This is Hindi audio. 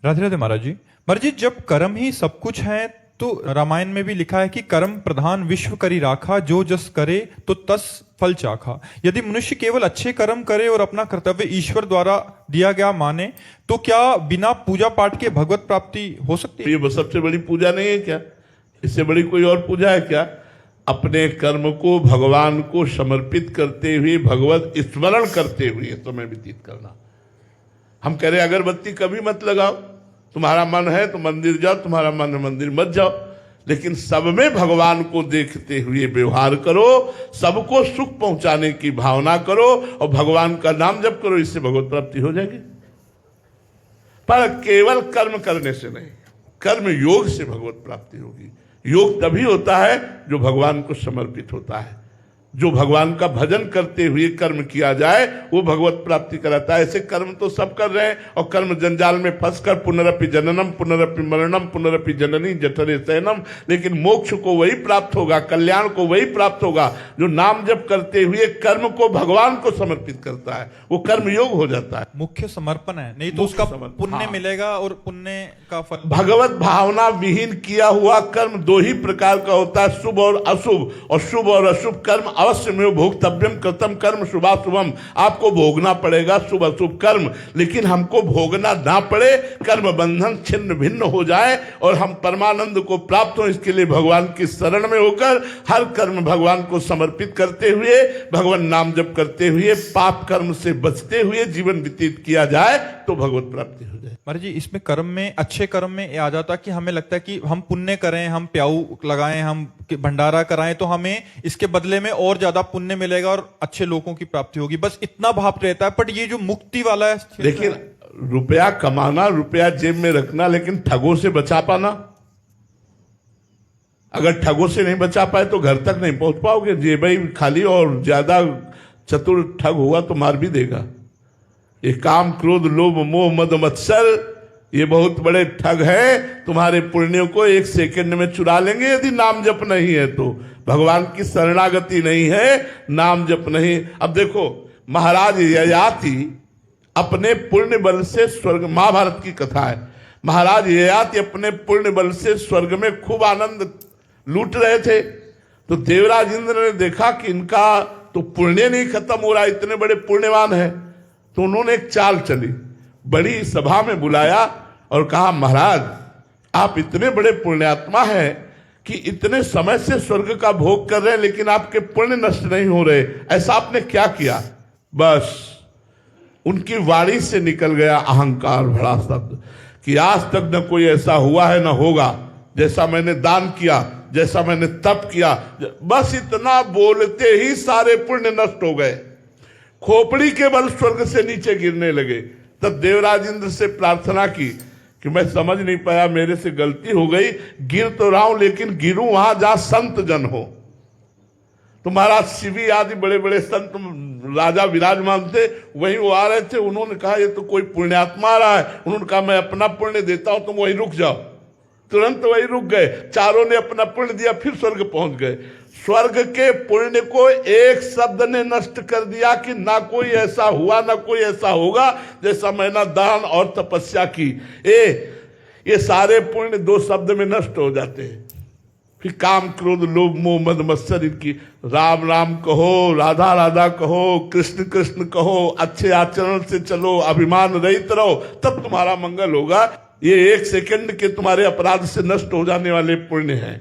राधे राधे महाराज जी। महाराज जी, जब कर्म ही सब कुछ है तो रामायण में भी लिखा है कि कर्म प्रधान विश्व करी राखा, जो जस करे तो तस फल चाखा। यदि मनुष्य केवल अच्छे कर्म करे और अपना कर्तव्य ईश्वर द्वारा दिया गया माने तो क्या बिना पूजा पाठ के भगवत प्राप्ति हो सकती है? ये सबसे बड़ी पूजा नहीं है क्या? इससे बड़ी कोई और पूजा है क्या? अपने कर्म को भगवान को समर्पित करते हुए, भगवत स्मरण करते हुए समय व्यतीत करना। हम कह रहे अगरबत्ती कभी मत लगाओ, तुम्हारा मन है तो मंदिर जाओ, तुम्हारा मन है मंदिर मत जाओ, लेकिन सब में भगवान को देखते हुए व्यवहार करो, सबको सुख पहुंचाने की भावना करो और भगवान का नाम जप करो, इससे भगवत प्राप्ति हो जाएगी। पर केवल कर्म करने से नहीं, कर्म योग से भगवत प्राप्ति होगी। योग तभी होता है जो भगवान को समर्पित होता है। जो भगवान का भजन करते हुए कर्म किया जाए वो भगवत प्राप्ति कराता है। ऐसे कर्म तो सब कर रहे हैं और कर्म जंजाल में फंसकर पुनरपि जननम पुनरपि मरणम पुनरपि जननी जठरे शयनम, लेकिन मोक्ष को वही प्राप्त होगा, कल्याण को वही प्राप्त होगा जो नाम जप करते हुए कर्म को भगवान को समर्पित करता है। वो कर्म योग हो जाता है। मुख्य समर्पण है, नहीं तो उसका पुण्य मिलेगा और पुण्य का फल। भगवत भावना विहीन किया हुआ कर्म दो ही प्रकार का होता है, शुभ और अशुभ। और शुभ और अशुभ कर्म अवश्य में भोक्तव्यम कृतम कर्म शुभाशुभम, आपको भोगना पड़ेगा शुभ अशुभ कर्म, लेकिन हमको भोगना ना पड़े, कर्म बंधन छिन्न भिन्न हो जाए और हम परमानंद को प्राप्त हो, इसके लिए भगवान की शरण में होकर हर कर्म भगवान को समर्पित करते हुए, भगवान नाम जप करते हुए, पाप कर्म से बचते हुए जीवन व्यतीत किया जाए तो भगवत प्राप्ति हो जाए। महाराज जी, इसमें कर्म में, अच्छे कर्म में ये आ जाता कि हमें लगता है कि हम पुण्य करें, हम प्याऊ लगाएं, हम भंडारा कराएं तो हमें इसके बदले में और ज्यादा पुण्य मिलेगा और अच्छे लोगों की प्राप्ति होगी, बस इतना भाव रहता है। बट ये जो मुक्ति वाला है, लेकिन रुपया कमाना, रुपया जेब में रखना, लेकिन ठगों से बचा पाना, अगर ठगों से नहीं बचा पाए तो घर तक नहीं पहुंच पाओगे। जेब ही खाली और ज्यादा चतुर ठग हुआ तो मार भी देगा। ये काम क्रोध लोभ मोह मद मत्सर ये बहुत बड़े ठग है, तुम्हारे पुण्यों को एक सेकंड में चुरा लेंगे यदि नाम जप नहीं है तो। भगवान की शरणागति नहीं है, नाम जप नहीं। अब देखो, महाराज ययाति अपने पुण्य बल से स्वर्ग, महाभारत की कथा है, महाराज ययाति अपने पुण्य बल से स्वर्ग में खूब आनंद लूट रहे थे। तो देवराज इंद्र ने देखा कि इनका तो पुण्य नहीं खत्म हो रहा, इतने बड़े पुण्यवान है, तो उन्होंने एक चाल चली, बड़ी सभा में बुलाया और कहा, महाराज आप इतने बड़े पुण्यात्मा हैं कि इतने समय से स्वर्ग का भोग कर रहे हैं लेकिन आपके पुण्य नष्ट नहीं हो रहे, ऐसा आपने क्या किया? बस उनकी वाणी से निकल गया अहंकार भरा शब्द कि आज तक न कोई ऐसा हुआ है न होगा जैसा मैंने दान किया, जैसा मैंने तप किया। बस इतना बोलते ही सारे पुण्य नष्ट हो गए, खोपड़ी के बल स्वर्ग से नीचे गिरने लगे। तब देवराज इंद्र से प्रार्थना की कि मैं समझ नहीं पाया, मेरे से गलती हो गई, गिर तो रहा हूं लेकिन गिरूं वहां जहां संत जन हो। तो महाराज शिवी आदि बड़े बड़े संत राजा विराजमान थे, वहीं वो आ रहे थे। उन्होंने कहा ये तो कोई पुण्यात्मा आ रहा है। उन्होंने कहा मैं अपना पुण्य देता हूं, तुम वहीं रुक जाओ। तुरंत वहीं रुक गए, चारों ने अपना पुण्य दिया, फिर स्वर्ग पहुंच गए। स्वर्ग के पुण्य को एक शब्द ने नष्ट कर दिया कि ना कोई ऐसा हुआ ना कोई ऐसा होगा जैसा मैंने दान और तपस्या की। ये सारे पुण्य दो शब्द में नष्ट हो जाते हैं। फिर काम क्रोध लोभ मोह मद मत्सर इनकी, राम राम कहो, राधा राधा कहो, कृष्ण कृष्ण कहो, अच्छे आचरण से चलो, अभिमान रहित रहो, तब तुम्हारा मंगल होगा। ये एक सेकंड के तुम्हारे अपराध से नष्ट हो जाने वाले पुण्य हैं।